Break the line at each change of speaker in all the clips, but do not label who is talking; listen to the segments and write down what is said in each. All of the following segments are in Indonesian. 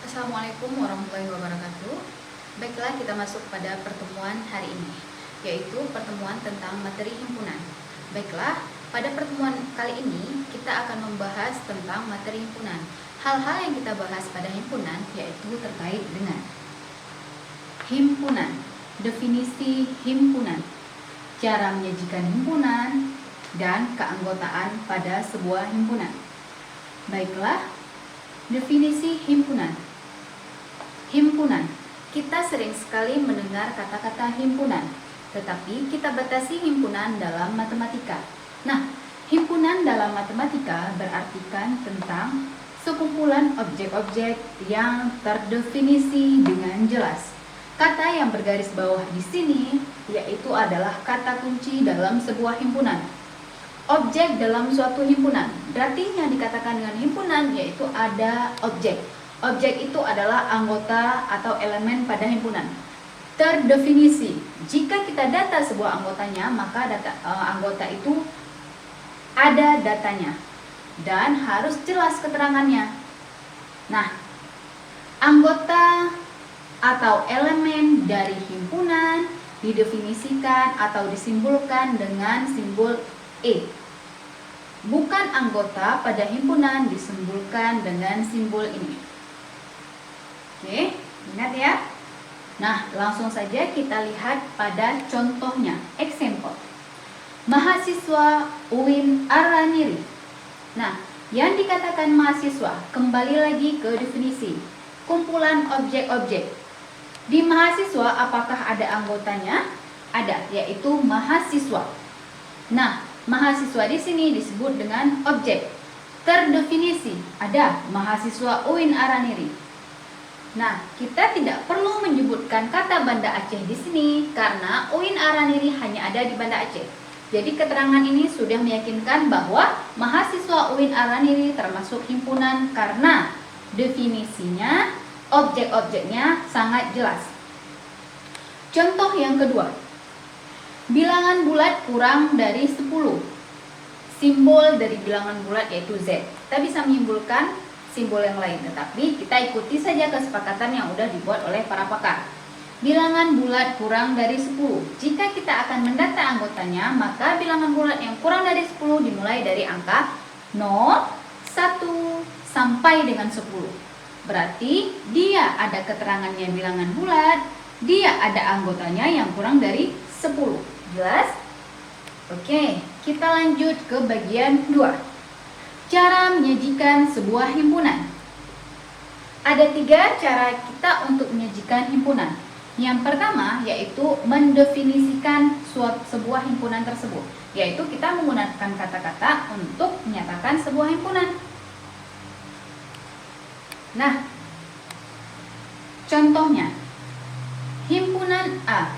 Assalamualaikum warahmatullahi wabarakatuh. Baiklah, kita masuk pada pertemuan hari ini, yaitu pertemuan tentang materi himpunan. Baiklah, pada pertemuan kali ini kita akan membahas tentang materi himpunan. Hal-hal yang kita bahas pada himpunan yaitu terkait dengan himpunan, definisi himpunan, cara menyajikan himpunan, dan keanggotaan pada sebuah himpunan. Baiklah, definisi himpunan. Himpunan. Kita sering sekali mendengar kata-kata himpunan, tetapi kita batasi himpunan dalam matematika. Nah, himpunan dalam matematika berartikan tentang sekumpulan objek-objek yang terdefinisi dengan jelas. Kata yang bergaris bawah di sini yaitu adalah kata kunci dalam sebuah himpunan. Objek dalam suatu himpunan. Berarti yang dikatakan dengan himpunan yaitu ada objek. Objek itu adalah anggota atau elemen pada himpunan. Terdefinisi. Jika kita data sebuah anggotanya, maka anggota itu ada datanya dan harus jelas keterangannya. Nah, anggota atau elemen dari himpunan didefinisikan atau disimbolkan dengan simbol E. Bukan anggota pada himpunan disimbolkan dengan simbol ini. Oke, ingat ya. Nah, langsung saja kita lihat pada contohnya. Example. Mahasiswa UIN Araniri. Nah, yang dikatakan mahasiswa kembali lagi ke definisi. Kumpulan objek-objek. Di mahasiswa apakah ada anggotanya? Ada, yaitu mahasiswa. Nah, mahasiswa di sini disebut dengan objek. Terdefinisi, ada mahasiswa UIN Araniri. Nah, kita tidak perlu menyebutkan kata Banda Aceh di sini karena UIN Araniri hanya ada di Banda Aceh. Jadi keterangan ini sudah meyakinkan bahwa mahasiswa UIN Araniri termasuk himpunan karena definisinya, objek-objeknya sangat jelas. Contoh yang kedua. Bilangan bulat kurang dari 10. Simbol dari bilangan bulat yaitu Z. Kita bisa menyimpulkan simbol yang lain, tetapi kita ikuti saja kesepakatan yang sudah dibuat oleh para pakar. Bilangan bulat kurang dari 10. Jika kita akan mendata anggotanya, maka bilangan bulat yang kurang dari 10 dimulai dari angka 0, 1, sampai dengan 10. Berarti dia ada keterangannya bilangan bulat, dia ada anggotanya yang kurang dari 10. Jelas? Oke, kita lanjut ke bagian 2. Cara menyajikan sebuah himpunan. Ada 3 cara kita untuk menyajikan himpunan. Yang pertama yaitu mendefinisikan sebuah himpunan tersebut, yaitu kita menggunakan kata-kata untuk menyatakan sebuah himpunan. Nah, contohnya himpunan A.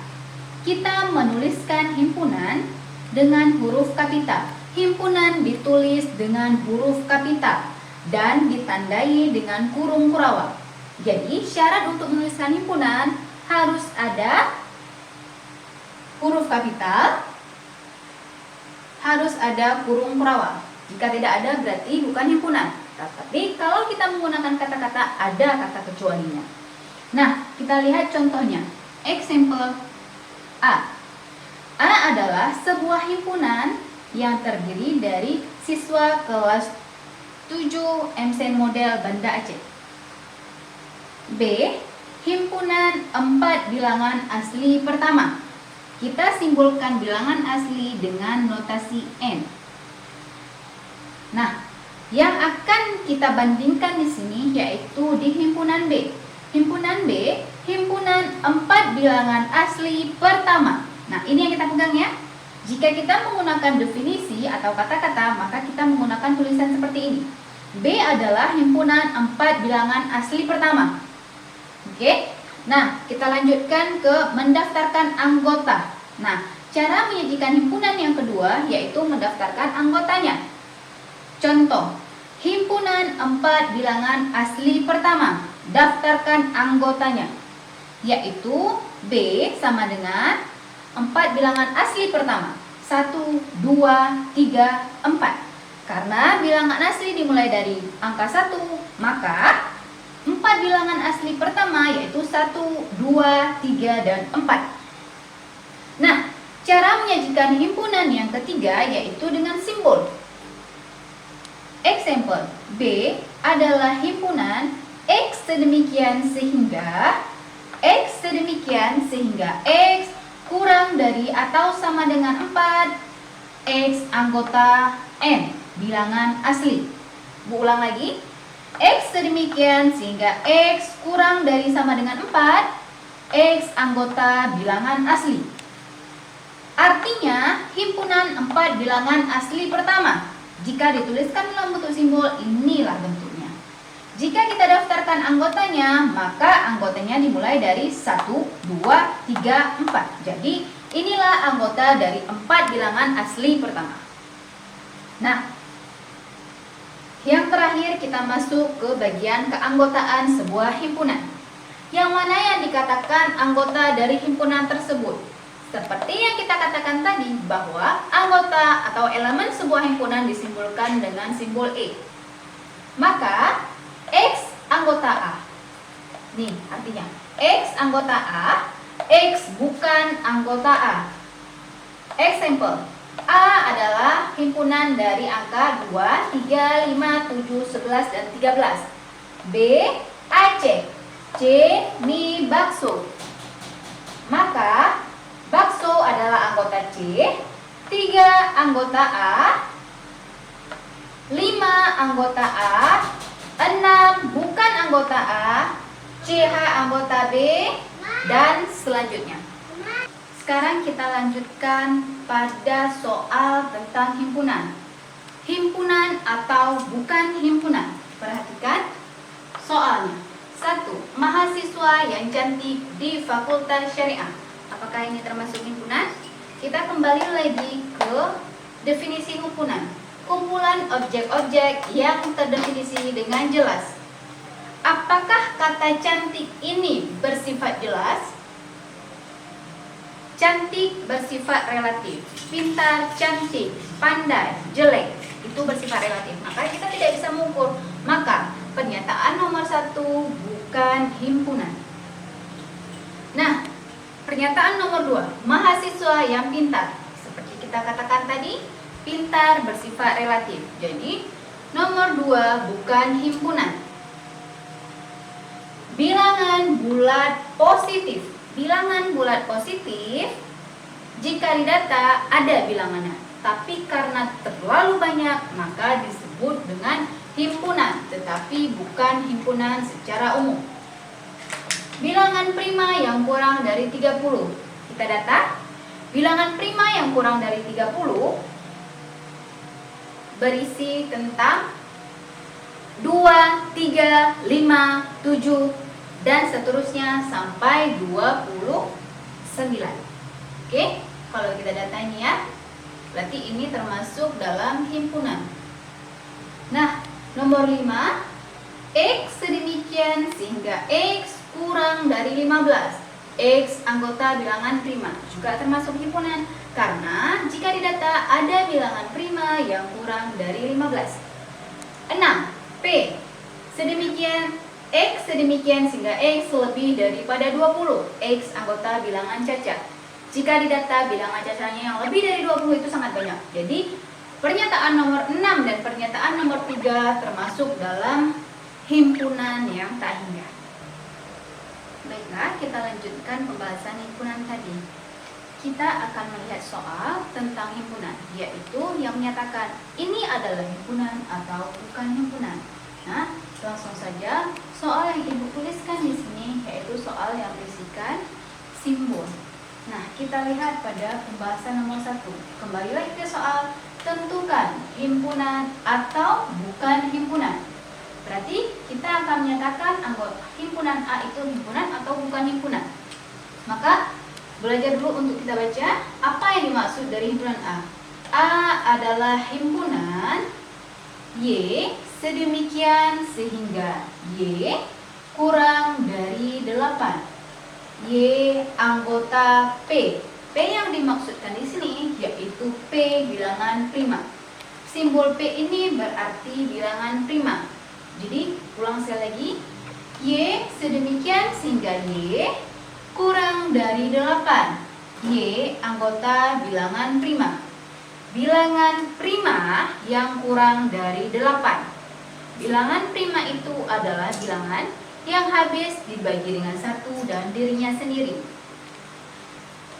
Kita menuliskan himpunan dengan huruf kapital. Himpunan ditulis dengan huruf kapital dan ditandai dengan kurung kurawal. Jadi syarat untuk menuliskan himpunan harus ada huruf kapital, harus ada kurung kurawal. Jika tidak ada berarti bukan himpunan. Tapi kalau kita menggunakan kata-kata ada kata kecualinya. Nah, kita lihat contohnya. Example A. A adalah sebuah himpunan yang terdiri dari siswa kelas 7 MSN Model Banda Aceh. B. Himpunan 4 bilangan asli pertama. Kita simbolkan bilangan asli dengan notasi N. Nah, yang akan kita bandingkan di sini yaitu di himpunan B. Himpunan B, himpunan 4 bilangan asli pertama. Nah, ini yang kita pegang ya. Jika kita menggunakan definisi atau kata-kata, maka kita menggunakan tulisan seperti ini. B adalah himpunan 4 bilangan asli pertama. Oke? Nah, kita lanjutkan ke mendaftarkan anggota. Nah, cara menyajikan himpunan yang kedua yaitu mendaftarkan anggotanya. Contoh, himpunan 4 bilangan asli pertama. Daftarkan anggotanya. Yaitu B sama dengan 4 bilangan asli pertama. 1, 2, 3, 4. Karena bilangan asli dimulai dari angka 1, maka 4 bilangan asli pertama yaitu 1, 2, 3, dan 4. Nah, cara menyajikan himpunan yang ketiga yaitu dengan simbol. Example, B adalah himpunan X sedemikian sehingga X kurang dari atau sama dengan 4 X anggota N, bilangan asli. Bu ulang lagi. X sedemikian sehingga X kurang dari sama dengan 4 X anggota bilangan asli. Artinya, himpunan 4 bilangan asli pertama, jika dituliskan dalam bentuk simbol, inilah bentuknya. Jika kita daftarkan anggotanya, maka anggotanya dimulai dari 1, 2, 3, 4. Jadi, inilah anggota dari 4 bilangan asli pertama. Nah, yang terakhir kita masuk ke bagian keanggotaan sebuah himpunan. Yang mana yang dikatakan anggota dari himpunan tersebut? Seperti yang kita katakan tadi, bahwa anggota atau elemen sebuah himpunan disimbolkan dengan simbol E. Maka, X anggota A. Nih, artinya X anggota A, X bukan anggota A. Example, A adalah himpunan dari angka 2, 3, 5, 7, 11, dan 13. B, Aceh. C, mie bakso. Maka, bakso adalah anggota C, 3 anggota A, 5 anggota A, 6 bukan anggota A, CH anggota B, dan selanjutnya. Sekarang kita lanjutkan pada soal tentang himpunan. Himpunan atau bukan himpunan. Perhatikan soalnya. 1. Mahasiswa yang cantik di Fakultas Syariah. Apakah ini termasuk himpunan? Kita kembali lagi ke definisi himpunan. Kumpulan objek-objek yang terdefinisi dengan jelas. Apakah kata cantik ini bersifat jelas? Cantik bersifat relatif. Pintar, cantik, pandai, jelek, itu bersifat relatif. Maka kita tidak bisa mengukur. Maka pernyataan nomor 1 bukan himpunan. Nah, pernyataan nomor 2, mahasiswa yang pintar. Seperti kita katakan tadi, pintar bersifat relatif. Jadi, nomor 2 bukan himpunan. Bilangan bulat positif. Bilangan bulat positif, jika didata ada bilangannya. Tapi karena terlalu banyak, maka disebut dengan himpunan. Tetapi bukan himpunan secara umum. Bilangan prima yang kurang dari 30. Kita data, bilangan prima yang kurang dari 30 berisi tentang 2, 3, 5, 7, dan seterusnya sampai 29. Oke, kalau kita data ini ya, berarti ini termasuk dalam himpunan. Nah, nomor 5, X sedemikian sehingga X kurang dari 15. X anggota bilangan prima juga termasuk himpunan karena jika didata ada bilangan prima yang kurang dari 15. 6. P sedemikian X sedemikian sehingga X lebih daripada 20. X anggota bilangan cacat. Jika didata bilangan cacatnya yang lebih dari 20 itu sangat banyak. Jadi pernyataan nomor 6 dan pernyataan nomor 3 termasuk dalam himpunan yang tak hingga. Baiklah, kita lanjutkan pembahasan himpunan tadi. Kita akan melihat soal tentang himpunan, yaitu yang menyatakan ini adalah himpunan atau bukan himpunan. Nah, langsung saja soal yang ibu tuliskan di sini yaitu soal yang berisikan simbol. Nah, kita lihat pada pembahasan nomor 1. Kembali lagi ke soal, tentukan himpunan atau bukan himpunan. Berarti kita akan menyatakan anggota himpunan A itu himpunan atau bukan himpunan. Maka belajar dulu untuk kita baca apa yang dimaksud dari himpunan A. A adalah himpunan Y sedemikian sehingga Y kurang dari 8. Y anggota P. P yang dimaksudkan di sini yaitu P bilangan prima. Simbol P ini berarti bilangan prima. Jadi ulang sekali lagi, Y sedemikian sehingga Y kurang dari 8. Y anggota bilangan prima. Bilangan prima yang kurang dari 8. Bilangan prima itu adalah bilangan yang habis dibagi dengan 1 dan dirinya sendiri.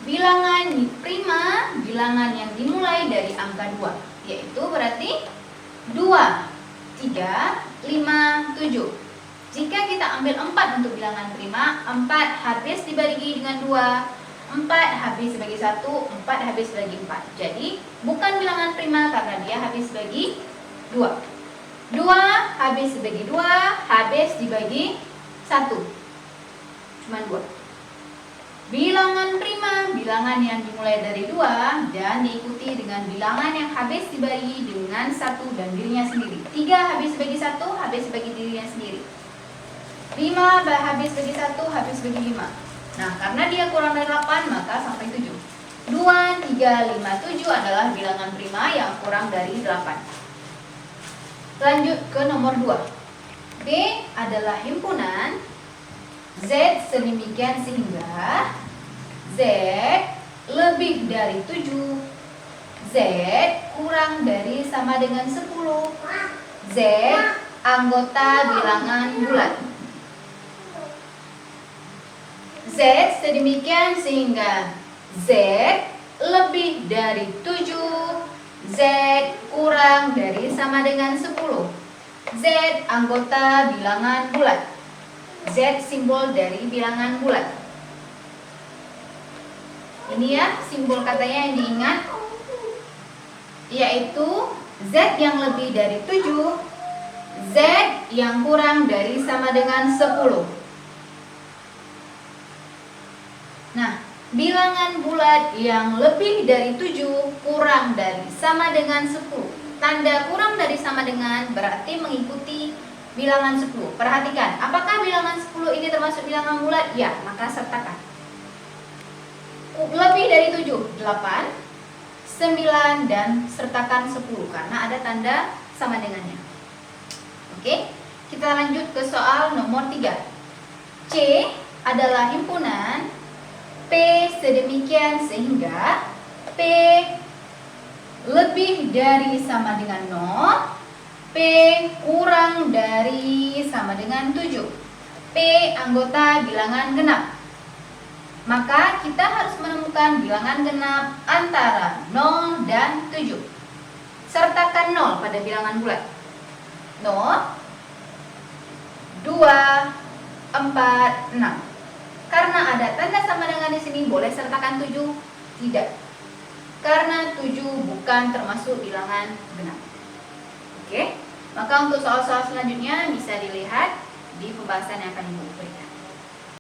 Bilangan prima, bilangan yang dimulai dari angka 2, yaitu berarti 2, 3, 5, 7. Jika kita ambil 4 untuk bilangan prima, 4 habis dibagi dengan 2, 4 habis bagi 1, 4 habis bagi 4. Jadi bukan bilangan prima karena dia habis bagi 2. 2 habis dibagi 2, habis dibagi 1. Cuma 2. Bilangan prima, bilangan yang dimulai dari 2 dan diikuti dengan bilangan yang habis dibagi dengan 1 dan dirinya sendiri. 3 habis bagi 1, habis bagi dirinya sendiri. 5 habis bagi 1, habis bagi 5. Nah, karena dia kurang dari 8, maka sampai 7. 2, 3, 5, 7 adalah bilangan prima yang kurang dari 8. Lanjut ke nomor 2. B adalah himpunan Z sedemikian sehingga Z lebih dari 7, Z kurang dari sama dengan 10, Z anggota bilangan bulat. Z sedemikian sehingga Z lebih dari 7, Z kurang dari sama dengan 10. Z anggota bilangan bulat. Z simbol dari bilangan bulat. Ini ya simbol katanya yang diingat, yaitu Z yang lebih dari 7, Z yang kurang dari sama dengan 10. Nah, bilangan bulat yang lebih dari 7 kurang dari sama dengan 10. Tanda kurang dari sama dengan berarti mengikuti bilangan 10. Perhatikan, apakah bilangan 10 ini termasuk bilangan bulat? Ya, maka sertakan. Lebih dari 7, 8, 9, dan sertakan 10 karena ada tanda sama dengannya. Oke, kita lanjut ke soal nomor 3. C adalah himpunan P sedemikian sehingga P lebih dari sama dengan 0, P kurang dari sama dengan 7. P anggota bilangan genap. Maka kita harus menemukan bilangan genap antara 0 dan 7. Sertakan 0 pada bilangan bulat. 0, 2, 4, 6. Karena ada tanda sama dengan di sini, boleh sertakan 7? Tidak. Karena 7 bukan termasuk bilangan genap. Oke, maka untuk soal-soal selanjutnya bisa dilihat di pembahasan yang akan Ibu berikan.